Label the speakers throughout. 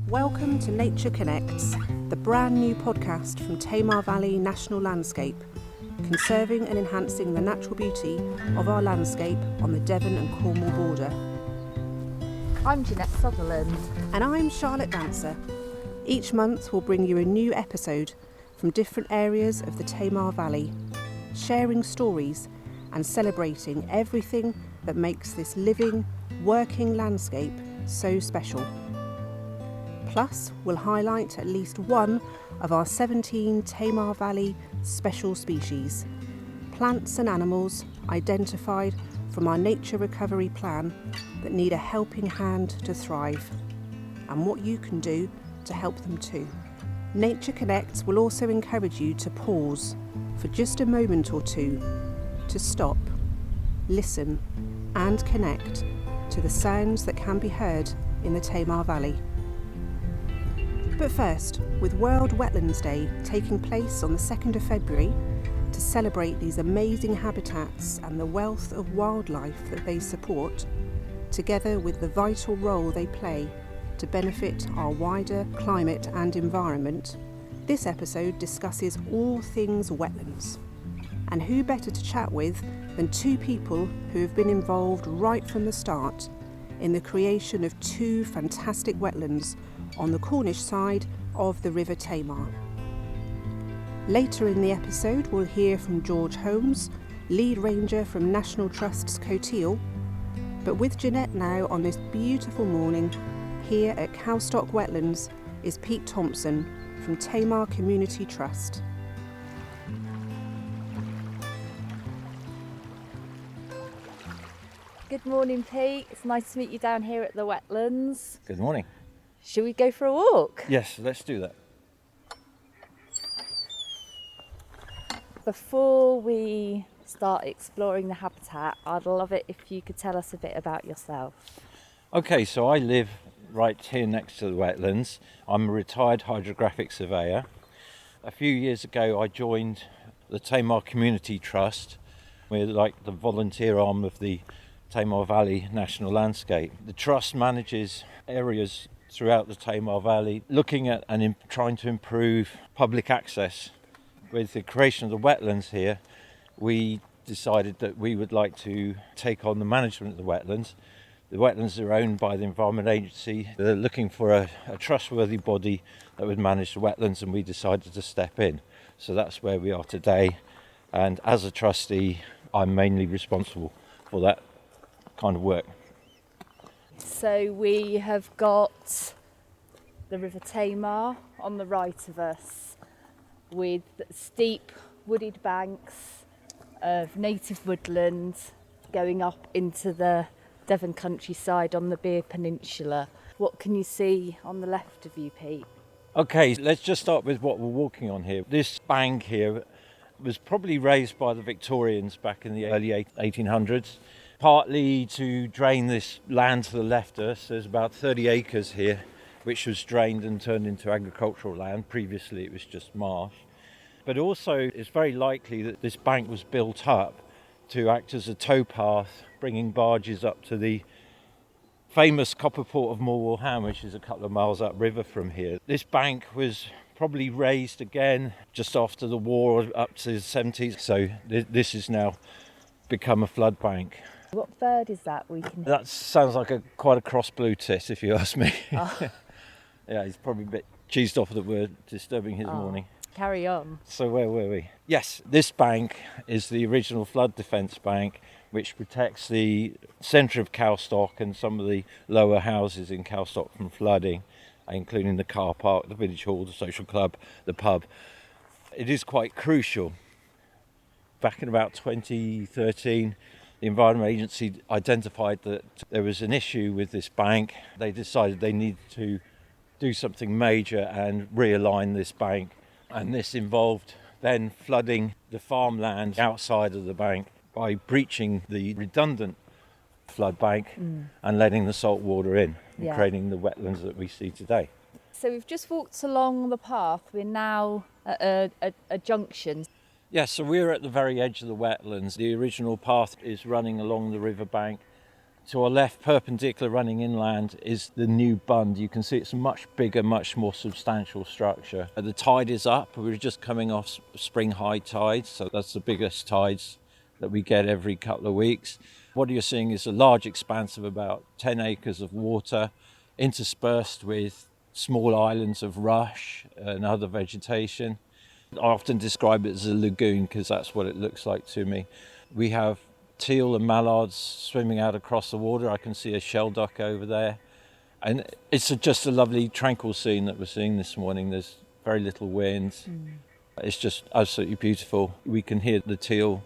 Speaker 1: Welcome to Nature Connects, the brand new podcast from Tamar Valley National Landscape, conserving and enhancing the natural beauty of our landscape on the Devon and Cornwall border.
Speaker 2: I'm Ginnette Sutherland.
Speaker 1: And I'm Charlotte Dancer. Each month we'll bring you a new episode from different areas of the Tamar Valley, sharing stories and celebrating everything that makes this living, working landscape so special. Plus, we'll highlight at least one of our 17 Tamar Valley Special Species, plants and animals identified from our nature recovery plan that need a helping hand to thrive, and what you can do to help them too. Nature Connects will also encourage you to pause for just a moment or two, to stop, listen and connect to the sounds that can be heard in the Tamar Valley. But first, with World Wetlands Day taking place on the 2nd of February, to celebrate these amazing habitats and the wealth of wildlife that they support, together with the vital role they play to benefit our wider climate and environment, this episode discusses all things wetlands. And who better to chat with than two people who have been involved right from the start in the creation of two fantastic wetlands on the Cornish side of the River Tamar. Later in the episode we'll hear from George Holmes, Lead Ranger from National Trust's Cotehele, but with Ginnette now on this beautiful morning, here at Calstock Wetlands is Pete Thompson from Tamar Community Trust.
Speaker 2: Good morning, Pete. It's nice to meet you down here at the wetlands.
Speaker 3: Good morning.
Speaker 2: Shall we go for a walk?
Speaker 3: Yes, let's do that.
Speaker 2: Before we start exploring the habitat, I'd love it if you could tell us a bit about yourself.
Speaker 3: Okay, so I live right here next to the wetlands. I'm a retired hydrographic surveyor. A few years ago I joined the Tamar Community Trust. We're like the volunteer arm of the Tamar Valley National Landscape. The trust manages areas throughout the Tamar Valley, looking at and trying to improve public access. With the creation of the wetlands here, we decided that we would like to take on the management of the wetlands. The wetlands are owned by the Environment Agency. They're looking for a trustworthy body that would manage the wetlands, and we decided to step in. So that's where we are today. And as a trustee, I'm mainly responsible for that kind of work.
Speaker 2: So we have got the River Tamar on the right of us, with steep wooded banks of native woodland going up into the Devon countryside on the Beer Peninsula. What can you see on the left of you, Pete?
Speaker 3: Okay, let's just start with what we're walking on here. This bank here was probably raised by the Victorians back in the early 1800s, partly to drain this land to the left of us. There's about 30 acres here, which was drained and turned into agricultural land. Previously it was just marsh. But also it's very likely that this bank was built up to act as a towpath, bringing barges up to the famous copper port of Morwell Ham, which is a couple of miles upriver from here. This bank was probably raised again just after the war up to the 70s, so this has now become a flood bank.
Speaker 2: What bird is that we can hear?
Speaker 3: That sounds like quite a cross blue tit, if you ask me.
Speaker 2: Oh.
Speaker 3: Yeah, he's probably a bit cheesed off that we're disturbing his morning.
Speaker 2: Carry on.
Speaker 3: So where were we? Yes, this bank is the original flood defence bank, which protects the centre of Calstock and some of the lower houses in Calstock from flooding, including the car park, the village hall, the social club, the pub. It is quite crucial. Back in about 2013, the Environment Agency identified that there was an issue with this bank. They decided they needed to do something major and realign this bank. And this involved then flooding the farmland outside of the bank by breaching the redundant flood bank and letting the salt water in, and creating the wetlands that we see today.
Speaker 2: So we've just walked along the path. We're now at a junction.
Speaker 3: Yes, so we're at the very edge of the wetlands. The original path is running along the riverbank To our left, perpendicular running inland, is the new bund. You can see it's a much bigger, much more substantial structure. The tide is up. We're just coming off spring high tide, so that's the biggest tides that we get every couple of weeks. What you're seeing is a large expanse of about 10 acres of water, interspersed with small islands of rush and other vegetation. I often describe it as a lagoon because that's what it looks like to me. We have teal and mallards swimming out across the water. I can see a shelduck over there. And it's just a lovely tranquil scene that we're seeing this morning. There's very little wind. It's just absolutely beautiful. We can hear the teal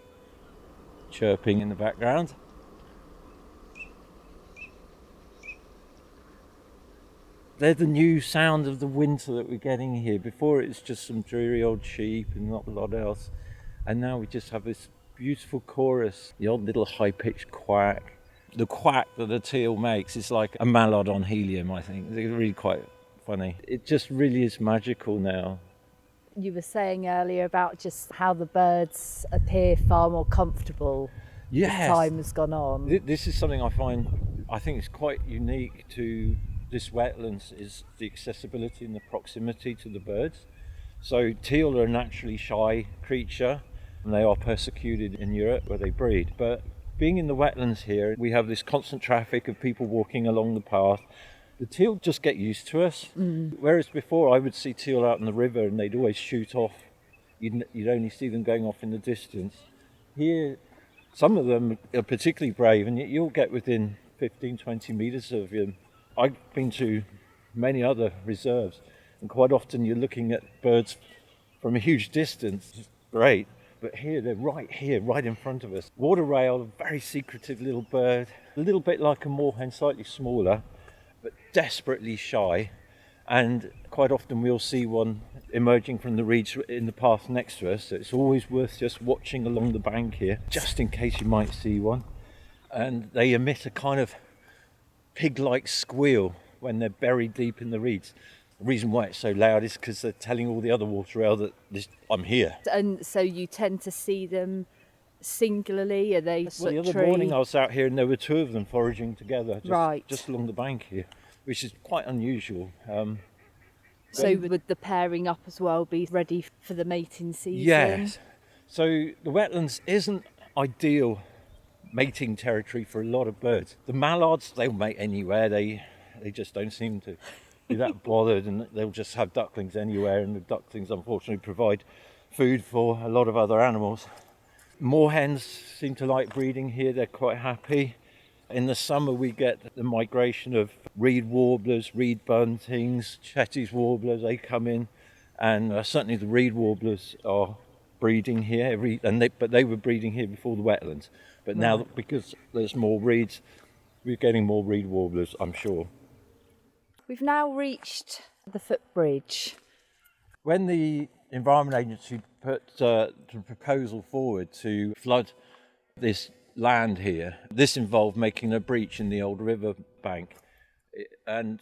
Speaker 3: chirping in the background. They're the new sound of the winter that we're getting here. Before it's just some dreary old sheep and not a lot else. And now we just have this beautiful chorus, the odd little high-pitched quack. The quack that the teal makes is like a mallard on helium, I think. It's really quite funny. It just really is magical now.
Speaker 2: You were saying earlier about just how the birds appear far more comfortable as time has gone on.
Speaker 3: This is something I think is quite unique to this wetlands, is the accessibility and the proximity to the birds. So teal are a naturally shy creature, and they are persecuted in Europe where they breed. But being in the wetlands here, we have this constant traffic of people walking along the path. The teal just get used to us. Whereas before I would see teal out in the river and they'd always shoot off. You'd only see them going off in the distance. Here, some of them are particularly brave, and you'll get within 15, 20 metres of them. I've been to many other reserves, and quite often you're looking at birds from a huge distance. It's great. But here, they're right here, right in front of us. Water rail, a very secretive little bird, a little bit like a moorhen, slightly smaller, but desperately shy. And quite often we'll see one emerging from the reeds in the path next to us. So it's always worth just watching along the bank here, just in case you might see one. And they emit a kind of pig-like squeal when they're buried deep in the reeds. The reason why it's so loud is because they're telling all the other water rail that I'm here.
Speaker 2: And so you tend to see them singularly? Are they
Speaker 3: Well, the other morning I was out here and there were two of them foraging together just along the bank here, which is quite unusual.
Speaker 2: So would the pairing up as well be ready for the mating season?
Speaker 3: Yes. So the wetlands isn't ideal mating territory for a lot of birds. The mallards, they'll mate anywhere. They just don't seem to be that bothered, and they'll just have ducklings anywhere, and the ducklings unfortunately provide food for a lot of other animals. Moorhens seem to like breeding here. They're quite happy. In the summer we get the migration of reed warblers, reed buntings, Chetty's warblers. They come in, and certainly the reed warblers are breeding here. But they were breeding here before the wetlands. But now, because there's more reeds, we're getting more reed warblers, I'm sure.
Speaker 2: We've now reached the footbridge.
Speaker 3: When the Environment Agency put the proposal forward to flood this land here, this involved making a breach in the old river bank, and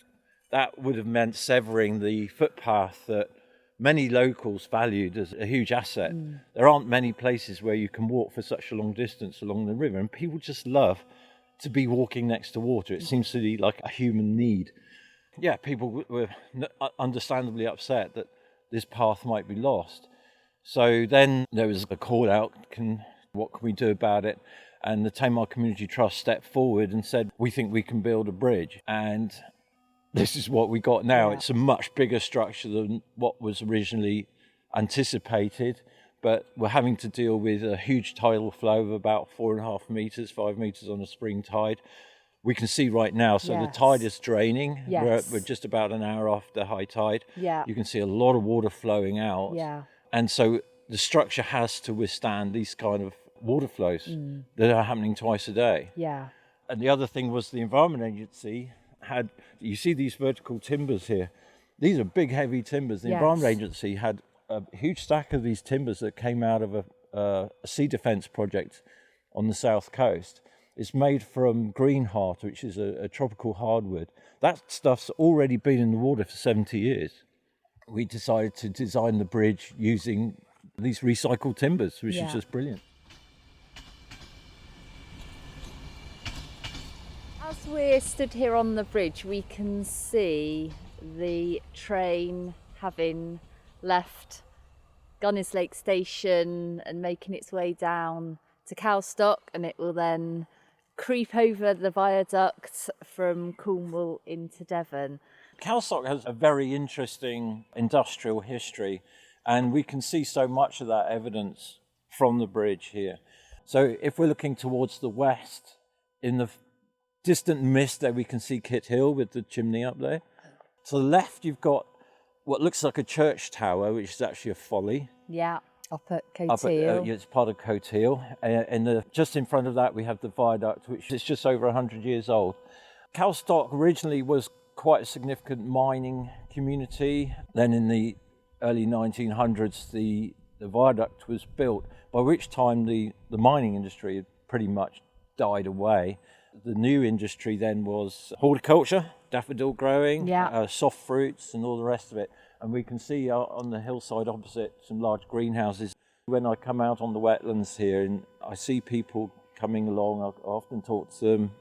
Speaker 3: that would have meant severing the footpath that many locals valued as a huge asset. There aren't many places where you can walk for such a long distance along the river, and people just love to be walking next to water. It seems to be like a human need. Yeah, people were understandably upset that this path might be lost. So then there was a call out, what can we do about it? And the Tamar Community Trust stepped forward and said, we think we can build a bridge. And this is what we got now. Yeah. It's a much bigger structure than what was originally anticipated, but we're having to deal with a huge tidal flow of about 4.5 metres, 5 metres on a spring tide. We can see right now, so the tide is draining.
Speaker 2: Yes.
Speaker 3: We're just about an hour after high tide.
Speaker 2: Yeah.
Speaker 3: You can see a lot of water flowing out.
Speaker 2: Yeah.
Speaker 3: And so the structure has to withstand these kind of water flows that are happening twice a day.
Speaker 2: Yeah.
Speaker 3: And the other thing was the Environment Agency you see these vertical timbers here. These are big, heavy timbers. The Environment Agency had a huge stack of these timbers that came out of a sea defence project on the south coast. It's made from greenheart, which is a tropical hardwood. That stuff's already been in the water for 70 years. We decided to design the bridge using these recycled timbers, which is just brilliant.
Speaker 2: As we're stood here on the bridge, we can see the train having left Gunners Lake Station and making its way down to Calstock, and it will then creep over the viaduct from Cornwall into Devon.
Speaker 3: Calstock has a very interesting industrial history, and we can see so much of that evidence from the bridge here. So if we're looking towards the west, in the distant mist there we can see Cotehele with the chimney up there. To the left you've got what looks like a church tower, which is actually a folly.
Speaker 2: Yeah, up at Cotehele.
Speaker 3: It's part of Cotehele. And just in front of that we have the viaduct, which is just over 100 years old. Calstock originally was quite a significant mining community. Then in the early 1900s the viaduct was built, by which time the mining industry had pretty much died away. The new industry then was horticulture, daffodil growing, soft fruits and all the rest of it. And we can see on the hillside opposite some large greenhouses. When I come out on the wetlands here and I see people coming along, I often talk to them,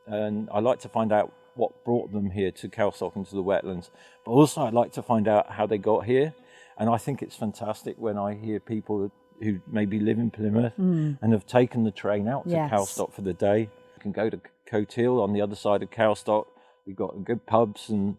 Speaker 3: and I like to find out what brought them here to Calstock and to the wetlands. But also I'd like to find out how they got here. And I think it's fantastic when I hear people who maybe live in Plymouth and have taken the train out to Calstock for the day. You can go to Cotehele on the other side of Calstock. We've got good pubs and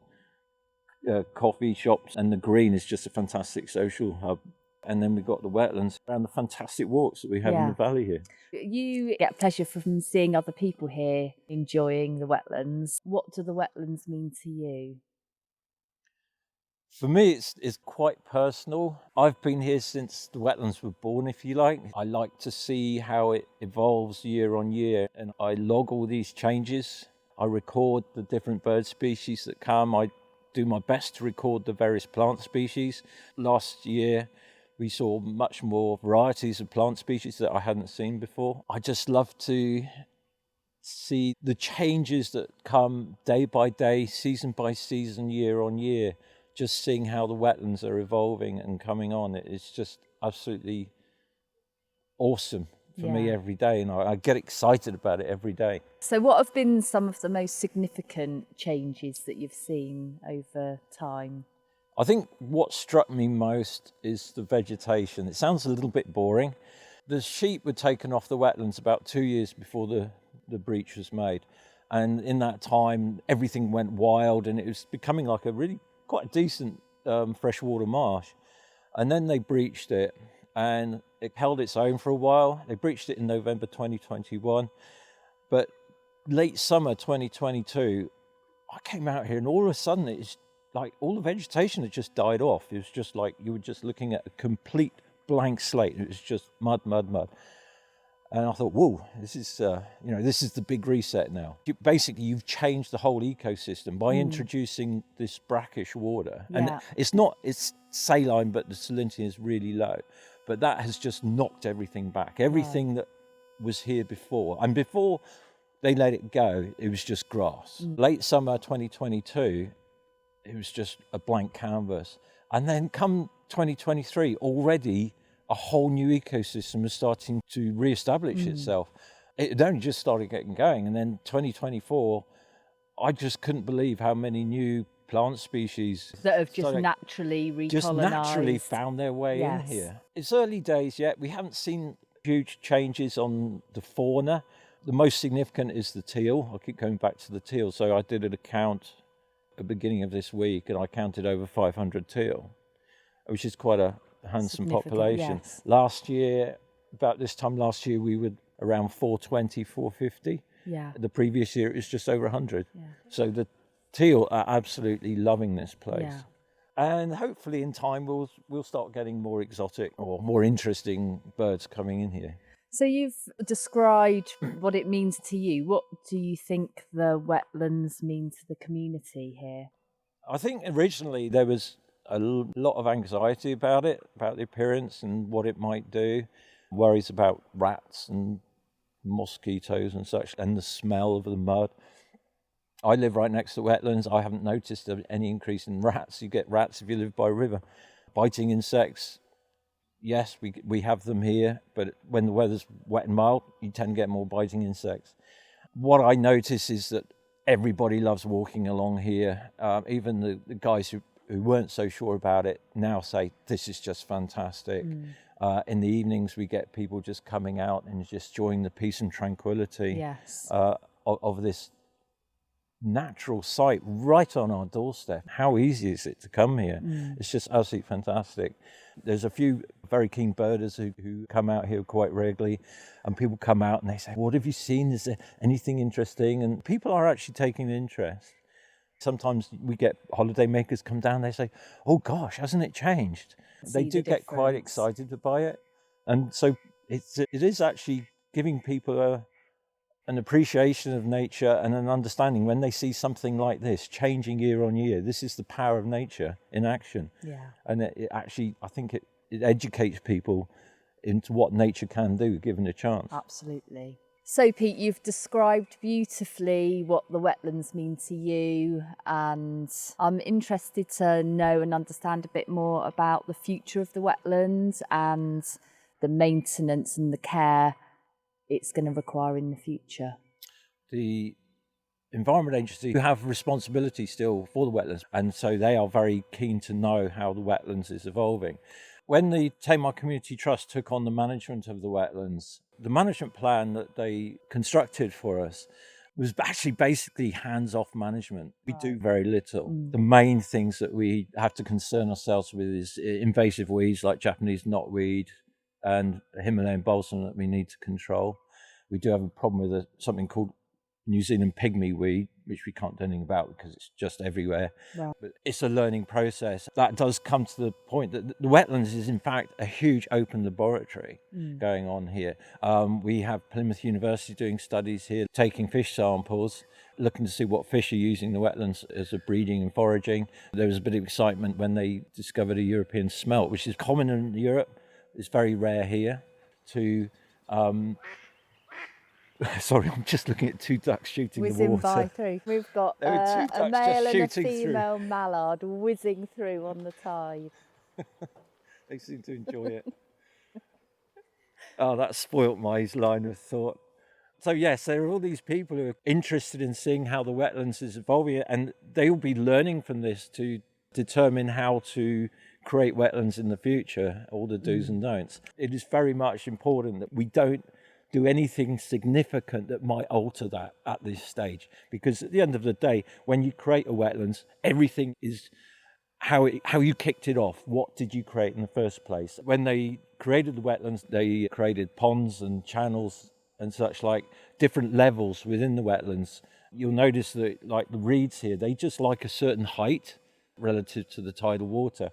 Speaker 3: coffee shops, and the green is just a fantastic social hub. And then we've got the wetlands and the fantastic walks that we have in the valley here.
Speaker 2: You get pleasure from seeing other people here enjoying the wetlands. What do the wetlands mean to you?
Speaker 3: For me, it's quite personal. I've been here since the wetlands were born, if you like. I like to see how it evolves year on year, and I log all these changes. I record the different bird species that come. I do my best to record the various plant species. Last year, we saw much more varieties of plant species that I hadn't seen before. I just love to see the changes that come day by day, season by season, year on year. Just seeing how the wetlands are evolving and coming on, it's just absolutely awesome for me every day, and I get excited about it every day.
Speaker 2: So what have been some of the most significant changes that you've seen over time?
Speaker 3: I think what struck me most is the vegetation. It sounds a little bit boring. The sheep were taken off the wetlands about 2 years before the breach was made, and in that time everything went wild and it was becoming like a really quite a decent freshwater marsh. And then they breached it and it held its own for a while. They breached it in November 2021, but late summer 2022 I came out here and all of a sudden it's like all the vegetation had just died off. It was just like you were just looking at a complete blank slate. It was just mud. And I thought, whoa, this is the big reset now. You've changed the whole ecosystem by introducing this brackish water. And it's saline, but the salinity is really low. But that has just knocked everything back. Everything that was here before. And before they let it go, it was just grass. Late summer 2022, it was just a blank canvas. And then come 2023, already a whole new ecosystem is starting to re-establish itself. It had only just started getting going. And then 2024, I just couldn't believe how many new plant species
Speaker 2: that have just naturally recolonized.
Speaker 3: Just naturally found their way in here. It's early days yet. We haven't seen huge changes on the fauna. The most significant is the teal. I keep going back to the teal. So I did an account at the beginning of this week and I counted over 500 teal, which is quite a handsome population. Last year, about this time last year, we were around 420, 450. The previous year, it was just over 100. So the teal are absolutely loving this place. And hopefully in time, we'll start getting more exotic or more interesting birds coming in here.
Speaker 2: So you've described what it means to you. What do you think the wetlands mean to the community here?
Speaker 3: I think originally there was a lot of anxiety about it, about the appearance and what it might do, worries about rats and mosquitoes and such, and the smell of the mud. I live right next to wetlands. I haven't noticed any increase in rats. You get rats if you live by a river. Biting insects, yes, we have them here, but when the weather's wet and mild, you tend to get more biting insects. What I notice is that Everybody loves walking along here. Even the guys who weren't so sure about it now say, this is just fantastic. In the evenings, we get people just coming out and just enjoying the peace and tranquility of this natural site right on our doorstep. How easy is it to come here? It's just absolutely fantastic. There's a few very keen birders who come out here quite regularly, and people come out and they say, what have you seen? Is there anything interesting? And people are actually taking interest. Sometimes we get holiday makers come down, they say, oh gosh, hasn't it changed? They do get quite excited by it. And so it is actually giving people an appreciation of nature and an understanding when they see something like this changing year on year. This is the power of nature in action. And it actually, I think it educates people into what nature can do given a chance.
Speaker 2: Absolutely. So Pete, you've described beautifully what the wetlands mean to you, and I'm interested to know and understand a bit more about the future of the wetlands and the maintenance and the care it's going to require in the future.
Speaker 3: The Environment Agency have responsibility still for the wetlands, and so they are very keen to know how the wetlands is evolving. When the Tamar Community Trust took on the management of the wetlands, the management plan that they constructed for us was actually basically hands-off management. We do very little. The main things that we have to concern ourselves with is invasive weeds like Japanese knotweed and Himalayan balsam that we need to control. We do have a problem with something called New Zealand pygmy weed, which we can't do anything about because it's just everywhere. But it's a learning process. That does come to the point that the wetlands is in fact a huge open laboratory going on here. We have Plymouth University doing studies here, taking fish samples, looking to see what fish are using the wetlands as a breeding and foraging. There was a bit of excitement when they discovered a European smelt, which is common in Europe. It's very rare here. Sorry, I'm just looking at two ducks shooting the water.
Speaker 2: Whizzing by through. We've got a male and a female mallard whizzing through on the tide.
Speaker 3: They seem to enjoy it. Oh, that spoilt my line of thought. So yes, there are all these people who are interested in seeing how the wetlands is evolving, and they will be learning from this to determine how to create wetlands in the future, all the do's and don'ts. It is very much important that we don't do anything significant that might alter that at this stage, because at the end of the day, when you create a wetlands, everything is how you kicked it off. What did you create in the first place? When they created the wetlands, they created ponds and channels and such, like different levels within the wetlands. You'll notice that like the reeds here, they just like a certain height relative to the tidal water.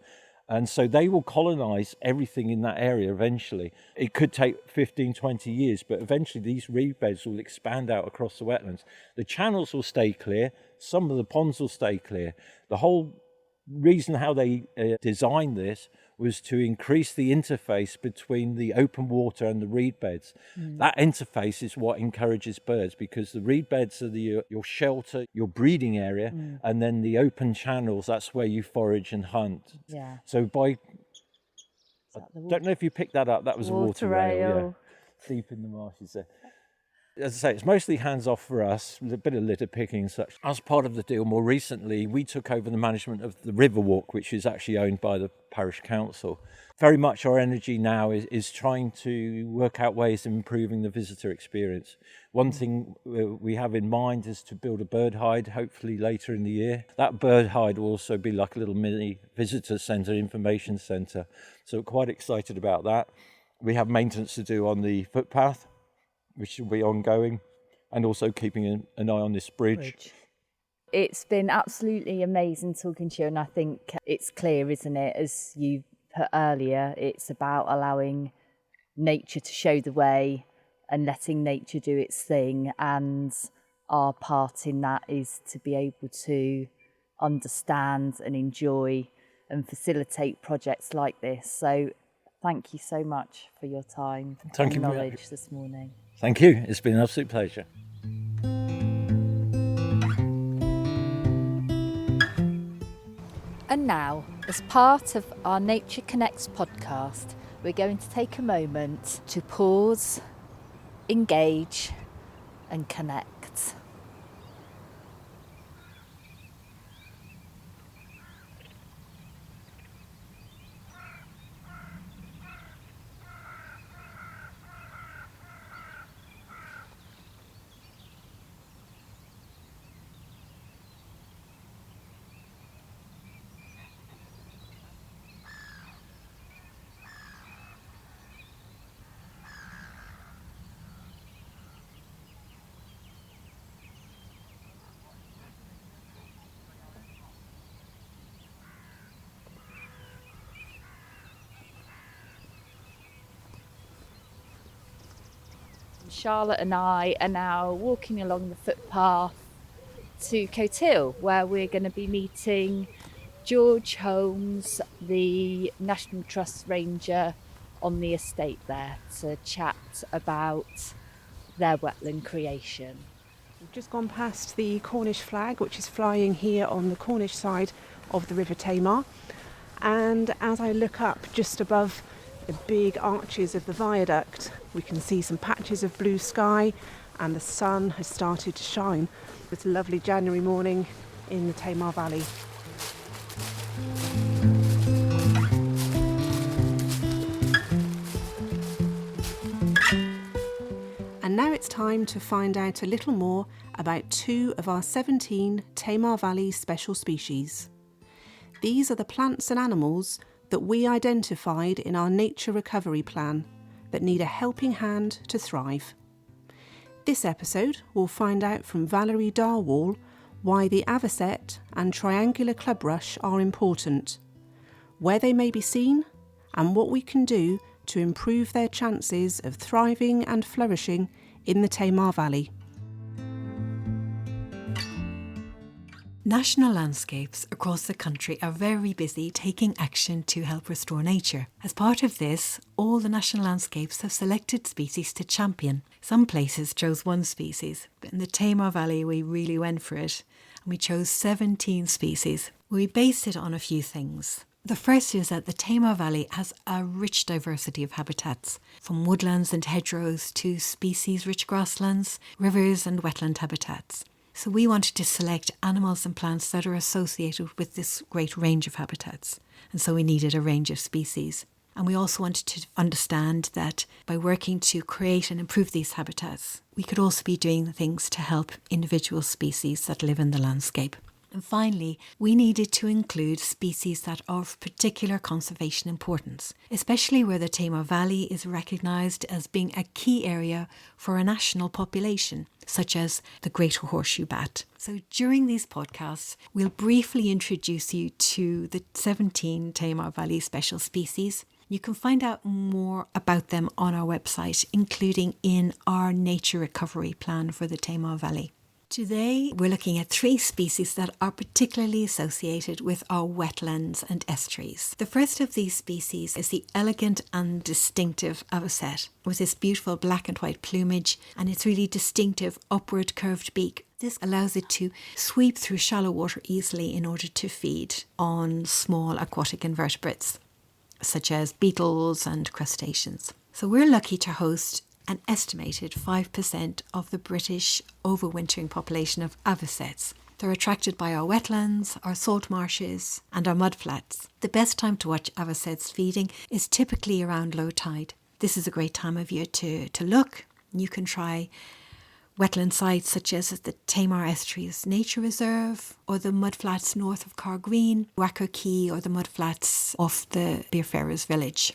Speaker 3: And so they will colonize everything in that area eventually. It could take 15, 20 years, but eventually these reed beds will expand out across the wetlands. The channels will stay clear. Some of the ponds will stay clear. The whole reason how they designed this was to increase the interface between the open water and the reed beds. That interface is what encourages birds, because the reed beds are your shelter, your breeding area, and then the open channels, that's where you forage and hunt. So I don't know if you picked that up, that was a water rail. Deep in the marshes there. As I say, it's mostly hands-off for us, with a bit of litter picking and such. As part of the deal, more recently, we took over the management of the Riverwalk, which is actually owned by the parish council. Very much our energy now is trying to work out ways of improving the visitor experience. One thing we have in mind is to build a bird hide, hopefully later in the year. That bird hide will also be like a little mini visitor centre, information centre. So we're quite excited about that. We have maintenance to do on the footpath, which will be ongoing, and also keeping an eye on this bridge.
Speaker 2: It's been absolutely amazing talking to you, and I think it's clear, isn't it, as you put earlier, it's about allowing nature to show the way and letting nature do its thing, and our part in that is to be able to understand and enjoy and facilitate projects like this. So thank you so much for your time and knowledge this morning.
Speaker 3: Thank you. It's been an absolute pleasure.
Speaker 2: And now, as part of our Nature Connects podcast, we're going to take a moment to pause, engage and connect. Charlotte and I are now walking along the footpath to Cotehele, where we're going to be meeting George Holmes, the National Trust Ranger on the estate there, to chat about their wetland creation.
Speaker 1: We've just gone past the Cornish flag, which is flying here on the Cornish side of the River Tamar. And as I look up just above the big arches of the viaduct, we can see some patches of blue sky and the sun has started to shine. It's a lovely January morning in the Tamar Valley. And now it's time to find out a little more about 2 of our 17 Tamar Valley Special Species. These are the plants and animals that we identified in our nature recovery plan that need a helping hand to thrive. This episode will find out from Valerie Darwall why the avocet and triangular clubrush are important, where they may be seen, and what we can do to improve their chances of thriving and flourishing in the Tamar Valley.
Speaker 4: National landscapes across the country are very busy taking action to help restore nature. As part of this, all the national landscapes have selected species to champion. Some places chose one species, but in the Tamar Valley we really went for it, and we chose 17 species. We based it on a few things. The first is that the Tamar Valley has a rich diversity of habitats, from woodlands and hedgerows to species-rich grasslands, rivers and wetland habitats. So we wanted to select animals and plants that are associated with this great range of habitats. And so we needed a range of species. And we also wanted to understand that by working to create and improve these habitats, we could also be doing things to help individual species that live in the landscape. And finally, we needed to include species that are of particular conservation importance, especially where the Tamar Valley is recognised as being a key area for a national population, such as the greater horseshoe bat. So during these podcasts, we'll briefly introduce you to the 17 Tamar Valley Special Species. You can find out more about them on our website, including in our nature recovery plan for the Tamar Valley. Today, we're looking at 3 species that are particularly associated with our wetlands and estuaries. The first of these species is the elegant and distinctive avocet, with its beautiful black and white plumage and its really distinctive upward curved beak. This allows it to sweep through shallow water easily in order to feed on small aquatic invertebrates, such as beetles and crustaceans. So we're lucky to host an estimated 5% of the British overwintering population of avocets. They're attracted by our wetlands, our salt marshes and our mudflats. The best time to watch avocets feeding is typically around low tide. This is a great time of year to look. You can try wetland sites such as the Tamar Estuary Nature Reserve or the mudflats north of Cargreen, Wacker Key or the mudflats off the Beerfarers village.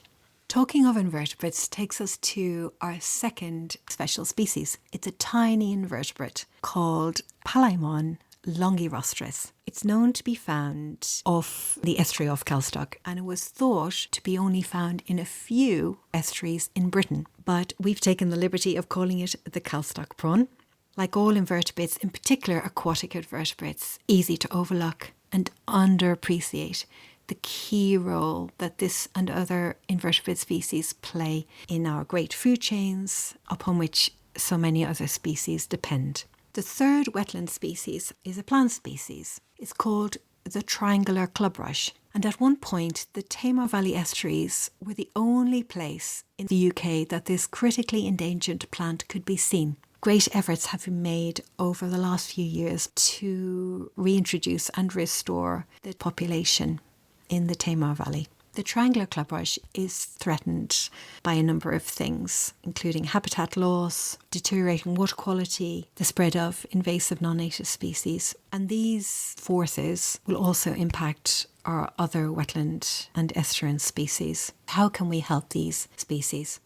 Speaker 4: Talking of invertebrates takes us to our second special species. It's a tiny invertebrate called Palaemon longirostris. It's known to be found off the estuary of Calstock, and it was thought to be only found in a few estuaries in Britain. But we've taken the liberty of calling it the Calstock prawn. Like all invertebrates, in particular aquatic invertebrates, easy to overlook and underappreciate the key role that this and other invertebrate species play in our great food chains, upon which so many other species depend. The third wetland species is a plant species. It's called the triangular clubrush. And at one point, the Tamar Valley estuaries were the only place in the UK that this critically endangered plant could be seen. Great efforts have been made over the last few years to reintroduce and restore the population in the Tamar Valley. The triangular clubrush is threatened by a number of things, including habitat loss, deteriorating water quality, the spread of invasive non-native species, and these forces will also impact our other wetland and estuarine species. How can we help these species?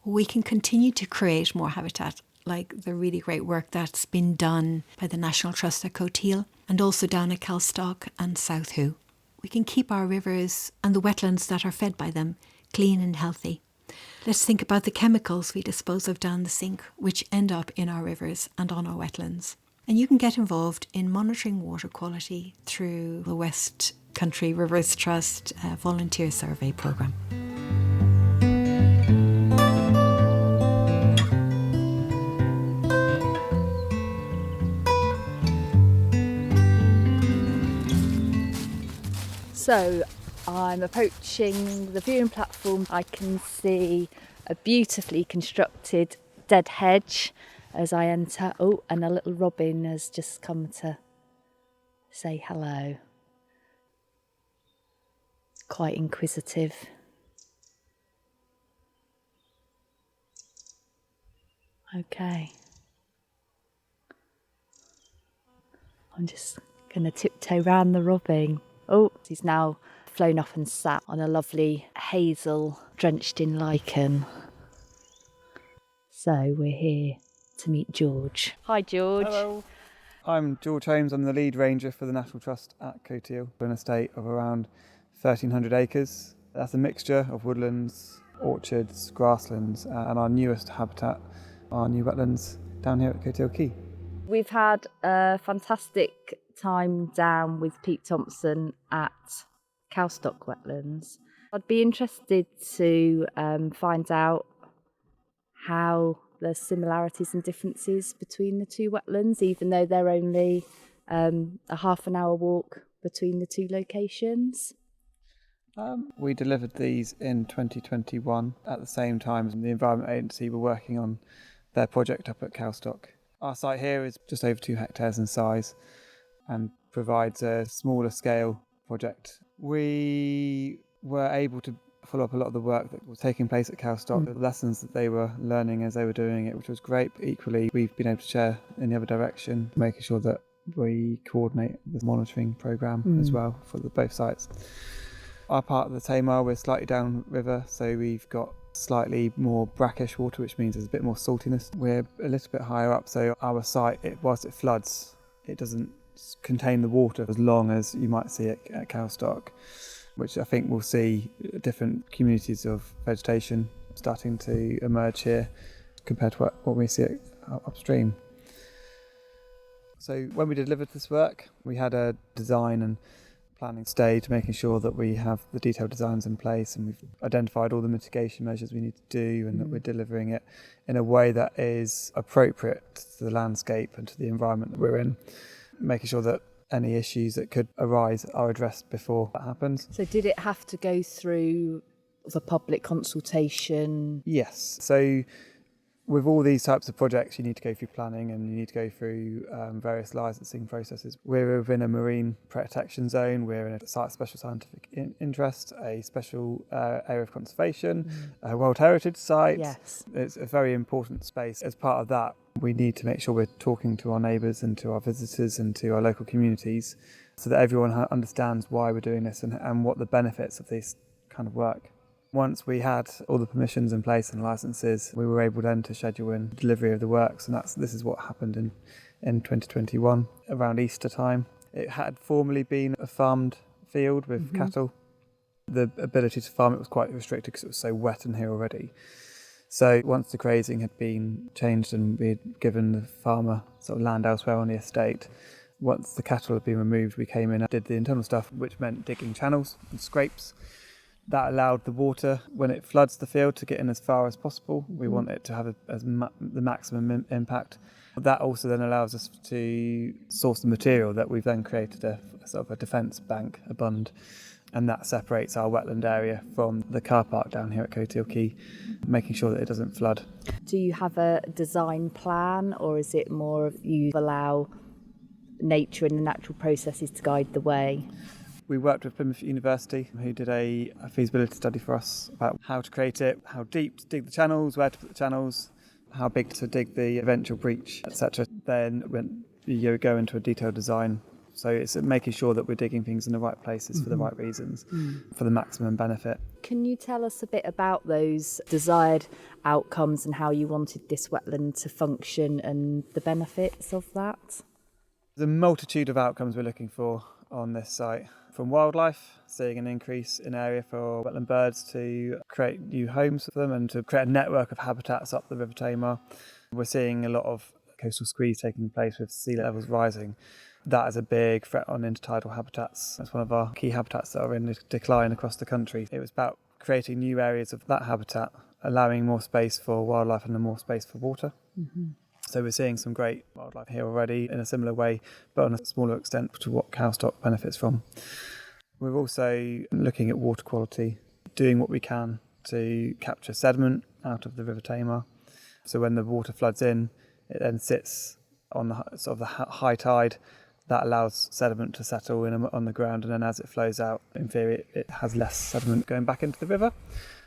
Speaker 4: We can continue to create more habitat, like the really great work that's been done by the National Trust at Cotehele and also down at Calstock and South Hoo. We can keep our rivers and the wetlands that are fed by them clean and healthy. Let's think about the chemicals we dispose of down the sink, which end up in our rivers and on our wetlands. And you can get involved in monitoring water quality through the West Country Rivers Trust volunteer survey programme.
Speaker 2: So I'm approaching the viewing platform. I can see a beautifully constructed dead hedge as I enter. Oh, and a little robin has just come to say hello. Quite inquisitive. Okay. I'm just going to tiptoe round the robin. Oh, he's now flown off and sat on a lovely hazel drenched in lichen. So we're here to meet George. Hi, George.
Speaker 5: Hello. I'm George Holmes. I'm the lead ranger for the National Trust at Cotehele, an estate of around 1,300 acres. That's a mixture of woodlands, orchards, grasslands, and our newest habitat, our new wetlands down here at Cotehele Quay.
Speaker 2: We've had a fantastic time down with Pete Thompson at Calstock Wetlands. I'd be interested to find out how there's similarities and differences between the two wetlands, even though they're only a half an hour walk between the two locations.
Speaker 5: We delivered these in 2021 at the same time as the Environment Agency were working on their project up at Calstock. Our site here is just over 2 hectares in size and provides a smaller scale project. We were able to follow up a lot of the work that was taking place at Calstock, the lessons that they were learning as they were doing it, which was great. But equally, we've been able to share in the other direction, making sure that we coordinate the monitoring programme as well for both sites. Our part of the Tamar, we're slightly downriver, so we've got slightly more brackish water, which means there's a bit more saltiness. We're a little bit higher up, so our site, whilst it floods, it doesn't contain the water as long as you might see it at Calstock, which I think we'll see different communities of vegetation starting to emerge here compared to what we see upstream. So when we delivered this work, we had a design and planning stage, making sure that we have the detailed designs in place and we've identified all the mitigation measures we need to do and that we're delivering it in a way that is appropriate to the landscape and to the environment that we're in, making sure that any issues that could arise are addressed before that happens.
Speaker 2: So did it have to go through the public consultation?
Speaker 5: Yes. So with all these types of projects, you need to go through planning and you need to go through various licensing processes. We're within a marine protection zone, we're in a site of special scientific interest, a special area of conservation, a World Heritage Site.
Speaker 2: Yes.
Speaker 5: It's a very important space. As part of that, we need to make sure we're talking to our neighbours and to our visitors and to our local communities so that everyone understands why we're doing this and what the benefits of this kind of work. Once we had all the permissions in place and licences, we were able then to schedule in delivery of the works, and this is what happened in 2021 around Easter time. It had formerly been a farmed field with cattle. The ability to farm it was quite restricted because it was so wet in here already. So once the grazing had been changed and we had given the farmer sort of land elsewhere on the estate, once the cattle had been removed, we came in and did the internal stuff, which meant digging channels and scrapes. That allowed the water, when it floods the field, to get in as far as possible. We want it to have the maximum impact. That also then allows us to source the material that we've then created a sort of a defence bank, a bund, and that separates our wetland area from the car park down here at Cotehele Quay, making sure that it doesn't flood.
Speaker 2: Do you have a design plan, or is it more of you allow nature and the natural processes to guide the way?
Speaker 5: We worked with Plymouth University, who did a feasibility study for us about how to create it, how deep to dig the channels, where to put the channels, how big to dig the eventual breach, etc. Then you go into a detailed design. So it's making sure that we're digging things in the right places for the right reasons, for the maximum benefit.
Speaker 2: Can you tell us a bit about those desired outcomes and how you wanted this wetland to function and the benefits of that?
Speaker 5: The multitude of outcomes we're looking for on this site. From wildlife, seeing an increase in area for wetland birds to create new homes for them and to create a network of habitats up the River Tamar. We're seeing a lot of coastal squeeze taking place with sea levels rising. That is a big threat on intertidal habitats. That's one of our key habitats that are in decline across the country. It was about creating new areas of that habitat, allowing more space for wildlife and more space for water. Mm-hmm. So we're seeing some great wildlife here already in a similar way, but on a smaller extent to what Calstock benefits from. We're also looking at water quality, doing what we can to capture sediment out of the River Tamar. So when the water floods in, it then sits on the high tide. That allows sediment to settle in on the ground, and then as it flows out, in theory, it has less sediment going back into the river.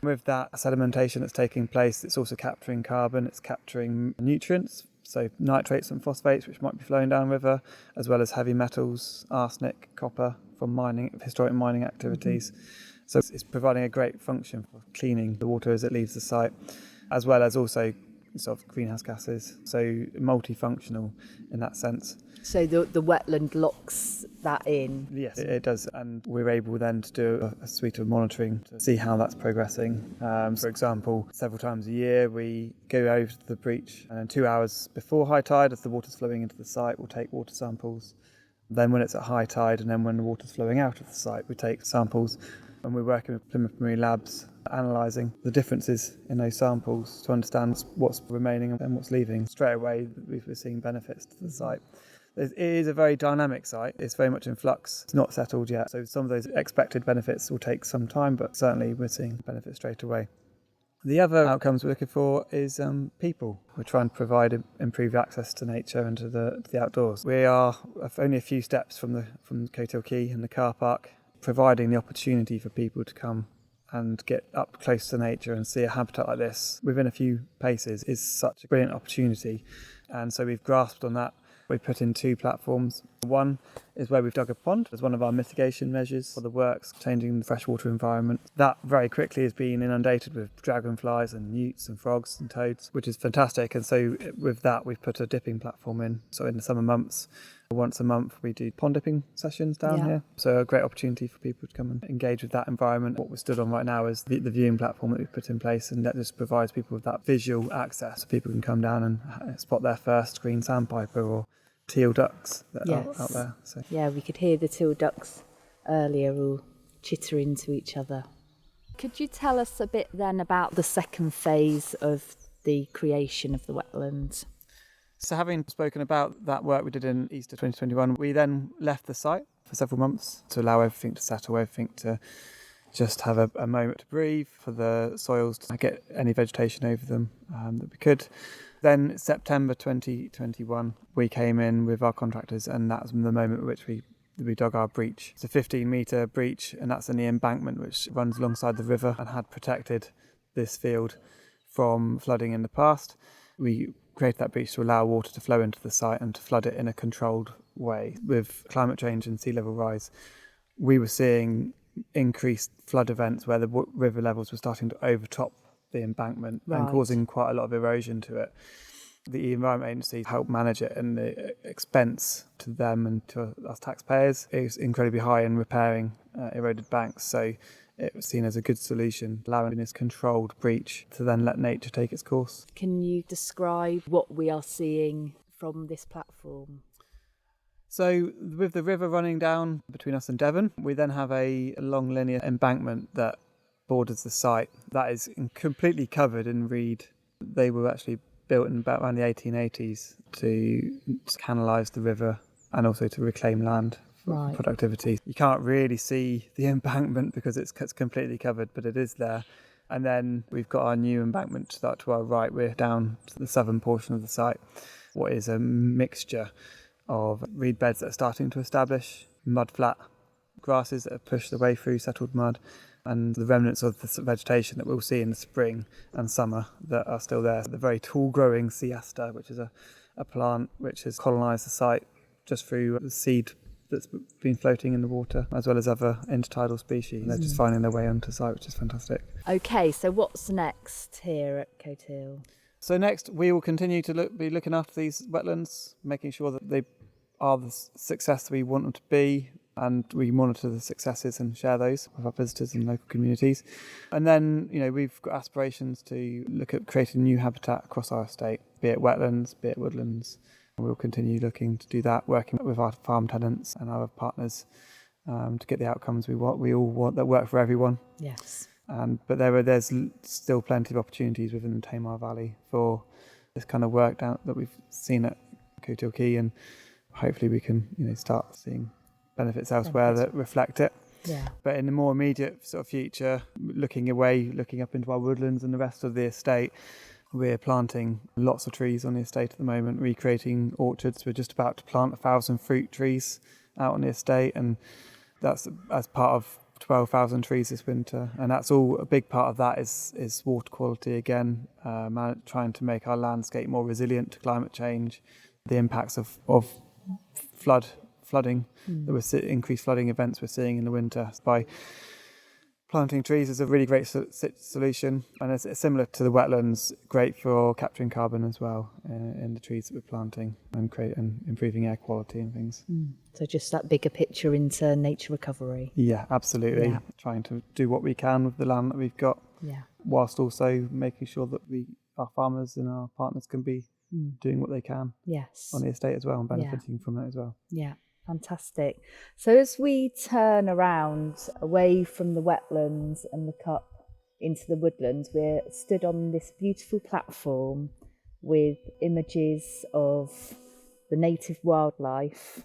Speaker 5: With that sedimentation that's taking place, it's also capturing carbon, it's capturing nutrients, so nitrates and phosphates, which might be flowing downriver, as well as heavy metals, arsenic, copper, from historic mining activities. Mm-hmm. So it's providing a great function for cleaning the water as it leaves the site, as well as also sort of greenhouse gases, so multifunctional in that sense.
Speaker 2: So the wetland locks that in?
Speaker 5: Yes, it does, and we're able then to do a suite of monitoring to see how that's progressing. For example, several times a year we go over to the breach, and 2 hours before high tide, as the water's flowing into the site, we'll take water samples. Then when it's at high tide, and then when the water's flowing out of the site, we take samples, and we're working with Plymouth Marine Labs, analysing the differences in those samples to understand what's remaining and what's leaving. Straight away, we're seeing benefits to the site. It is a very dynamic site. It's very much in flux. It's not settled yet. So some of those expected benefits will take some time, but certainly we're seeing benefits straight away. The other outcomes we're looking for is people. We're trying to provide improved access to nature and to the outdoors. We are only a few steps from Cotehele Quay and the car park, providing the opportunity for people to come and get up close to nature and see a habitat like this within a few paces is such a brilliant opportunity. And so we've grasped on that. We put in 2 platforms. One is where we've dug a pond as one of our mitigation measures for the works, changing the freshwater environment. That very quickly has been inundated with dragonflies and newts and frogs and toads, which is fantastic. And so with that, we've put a dipping platform in. So in the summer months, once a month, we do pond dipping sessions down here. So a great opportunity for people to come and engage with that environment. What we're stood on right now is the viewing platform that we've put in place, and that just provides people with that visual access. So people can come down and spot their first green sandpiper or teal ducks that are out there. So.
Speaker 2: Yeah, we could hear the teal ducks earlier all chittering to each other. Could you tell us a bit then about the second phase of the creation of the wetlands?
Speaker 5: So having spoken about that work we did in Easter 2021, we then left the site for several months to allow everything to settle, everything to just have a moment to breathe, for the soils to get any vegetation over them that we could. Then September 2021, we came in with our contractors, and that was the moment at which we dug our breach. It's a 15-metre breach, and that's in the embankment which runs alongside the river and had protected this field from flooding in the past. We created that breach to allow water to flow into the site and to flood it in a controlled way. With climate change and sea level rise, we were seeing increased flood events where the river levels were starting to overtop the embankment and causing quite a lot of erosion to it. The Environment Agency helped manage it, and the expense to them and to us taxpayers is incredibly high in repairing eroded banks. So it was seen as a good solution, allowing this controlled breach to then let nature take its course.
Speaker 2: Can you describe what we are seeing from this platform?
Speaker 5: So with the river running down between us and Devon, we then have a long linear embankment that borders the site. That is completely covered in reed. They were actually built in about around the 1880s to canalise the river and also to reclaim land for productivity. You can't really see the embankment because it's completely covered, but it is there. And then we've got our new embankment to our right. We're down to the southern portion of the site, what is a mixture of reed beds that are starting to establish, mudflat grasses that have pushed their way through settled mud, and the remnants of the vegetation that we'll see in the spring and summer that are still there. The very tall growing sea aster, which is a plant which has colonised the site just through the seed that's been floating in the water, as well as other intertidal species. They're just finding their way onto site, which is fantastic.
Speaker 2: Okay, so what's next here at Cotehele?
Speaker 5: So next, we will continue to be looking after these wetlands, making sure that they are the success we want them to be, and we monitor the successes and share those with our visitors and local communities. And then, we've got aspirations to look at creating new habitat across our estate, be it wetlands, be it woodlands. We'll continue looking to do that, working with our farm tenants and our partners to get the outcomes we all want that work for everyone.
Speaker 4: Yes.
Speaker 5: But there's still plenty of opportunities within the Tamar Valley for this kind of work that we've seen at Cotehele Quay, and hopefully we can start seeing benefits elsewhere that reflect it.
Speaker 4: Yeah.
Speaker 5: But in the more immediate sort of future, looking up into our woodlands and the rest of the estate, we're planting lots of trees on the estate at the moment, recreating orchards. We're just about to plant 1,000 fruit trees out on the estate, and that's as part of 12,000 trees this winter. And that's all, a big part of that is water quality again, trying to make our landscape more resilient to climate change, the impacts of flooding, increased flooding events we're seeing in the winter. By planting trees is a really great solution, and it's similar to the wetlands, great for capturing carbon as well in the trees that we're planting and improving air quality and things.
Speaker 4: So just that bigger picture into nature recovery.
Speaker 5: Yeah, absolutely. Yeah. Trying to do what we can with the land that we've got, whilst also making sure that our farmers and our partners can be doing what they can on the estate as well and benefiting from it as well.
Speaker 2: Yeah. Fantastic. So as we turn around away from the wetlands and the cup into the woodlands, we're stood on this beautiful platform with images of the native wildlife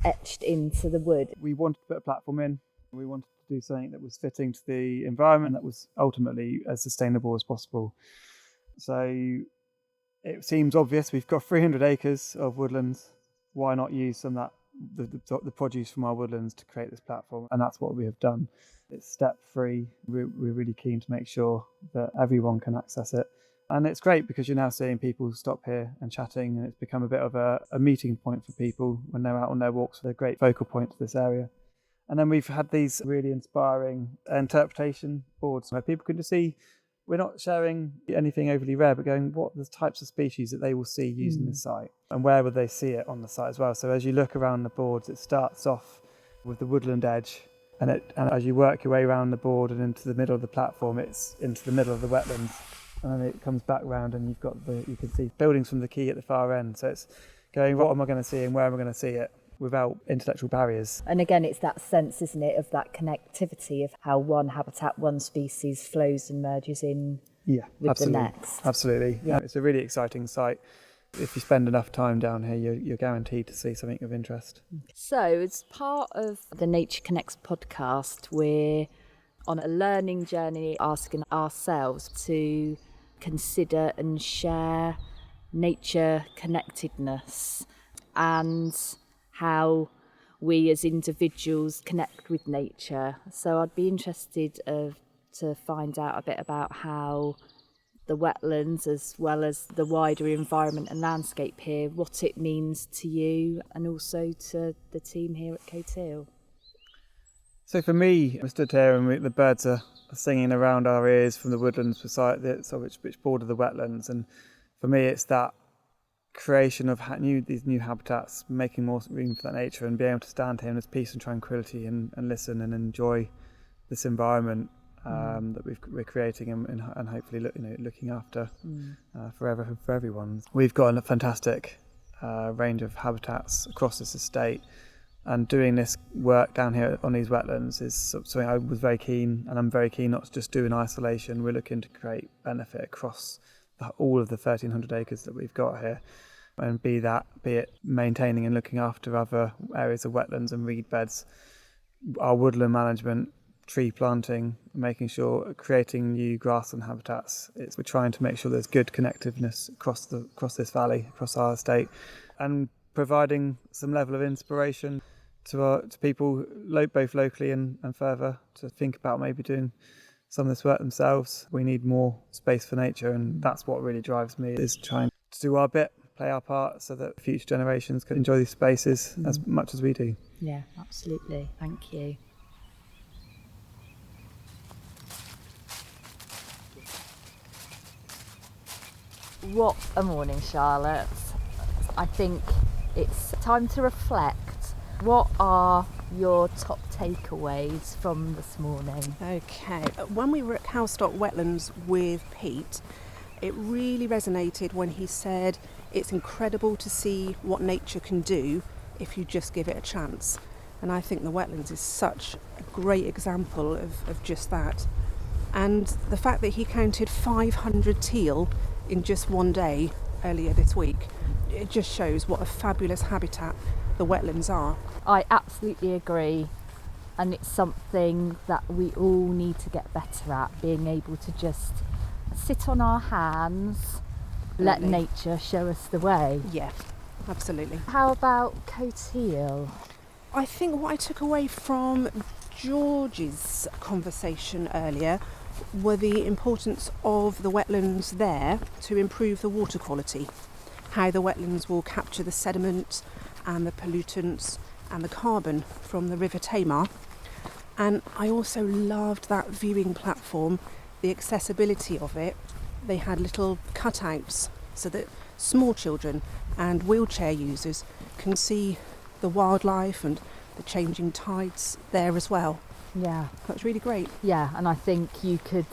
Speaker 2: etched into the wood.
Speaker 5: We wanted to put a platform in. We wanted to do something that was fitting to the environment, that was ultimately as sustainable as possible. So it seems obvious, we've got 300 acres of woodlands. Why not use some of that the produce from our woodlands to create this platform? And that's what we have done. It's step free. We're really keen to make sure that everyone can access it, and it's great because you're now seeing people stop here and chatting, and it's become a bit of a meeting point for people when they're out on their walks. They're a great focal point to this area. And then we've had these really inspiring interpretation boards where people can just see, we're not sharing anything overly rare, but going, what are the types of species that they will see using this site, and where would they see it on the site as well. So as you look around the boards, it starts off with the woodland edge, and as you work your way around the board and into the middle of the platform, it's into the middle of the wetlands, and then it comes back round, and you can see buildings from the quay at the far end. So it's going, what am I going to see and where am I going to see it, without intellectual barriers.
Speaker 2: And again, it's that sense, isn't it, of that connectivity of how one habitat, one species flows and merges in with
Speaker 5: absolutely.
Speaker 2: the next.
Speaker 5: Absolutely. Yeah. It's a really exciting site. If you spend enough time down here, you're guaranteed to see something of interest.
Speaker 2: So as part of the Nature Connects podcast, we're on a learning journey, asking ourselves to consider and share nature connectedness and how we as individuals connect with nature. So I'd be interested to find out a bit about how the wetlands, as well as the wider environment and landscape here, what it means to you and also to the team here at Cotehele.
Speaker 5: So for me, we stood here and the birds are singing around our ears from the woodlands beside it, which border the wetlands. And for me, it's that creation of these new habitats, making more room for that nature, and being able to stand here in this peace and tranquility and listen and enjoy this environment that we're creating and hopefully looking after forever for everyone. We've got a fantastic range of habitats across this estate, and doing this work down here on these wetlands is something I was very keen, and I'm very keen not to just do in isolation. We're looking to create benefit across all of the 1,300 acres that we've got here, and be it maintaining and looking after other areas of wetlands and reed beds, our woodland management, tree planting, making sure creating new grassland habitats. We're trying to make sure there's good connectiveness across this valley, across our estate, and providing some level of inspiration to people both locally and further to think about maybe doing some of this work themselves. We need more space for nature, and that's what really drives me, is trying to do our bit, play our part, so that future generations can enjoy these spaces as much as we do.
Speaker 2: Yeah, absolutely. Thank you. What a morning, Charlotte. I think it's time to reflect. What are your top takeaways from this morning?
Speaker 1: Okay, when we were at Calstock Wetlands with Pete, it really resonated when he said it's incredible to see what nature can do if you just give it a chance. And I think the wetlands is such a great example of just that. And the fact that he counted 500 teal in just one day earlier this week, it just shows what a fabulous habitat the wetlands are.
Speaker 2: I absolutely agree, and it's something that we all need to get better at, being able to just sit on our hands, let nature show us the way.
Speaker 1: Yeah, absolutely.
Speaker 2: How about Cotehele?
Speaker 1: I think what I took away from George's conversation earlier were the importance of the wetlands there to improve the water quality, how the wetlands will capture the sediment and the pollutants and the carbon from the River Tamar. And I also loved that viewing platform, the accessibility of it. They had little cutouts so that small children and wheelchair users can see the wildlife and the changing tides there as well.
Speaker 2: Yeah.
Speaker 1: That was really great.
Speaker 2: Yeah, and I think you could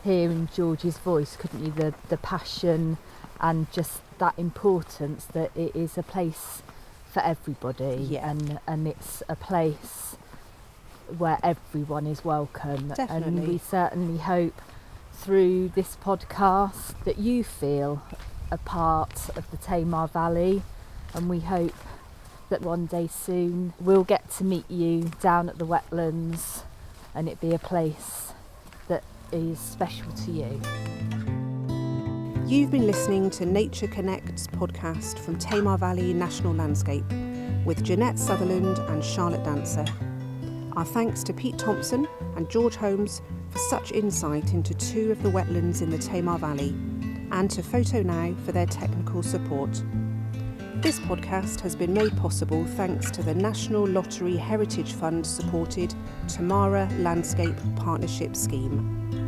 Speaker 2: hear in George's voice, couldn't you, the passion and just that importance that it is a place for everybody.
Speaker 1: Yeah.
Speaker 2: And it's a place where everyone is welcome.
Speaker 1: Definitely.
Speaker 2: And we certainly hope through this podcast that you feel a part of the Tamar Valley, and we hope that one day soon we'll get to meet you down at the wetlands and it be a place that is special to you.
Speaker 1: You've been listening to Nature Connects podcast from Tamar Valley National Landscape with Ginnette Sutherland and Charlotte Dancer. Our thanks to Pete Thompson and George Holmes for such insight into two of the wetlands in the Tamar Valley, and to Photo Now for their technical support. This podcast has been made possible thanks to the National Lottery Heritage Fund supported Tamara Landscape Partnership Scheme.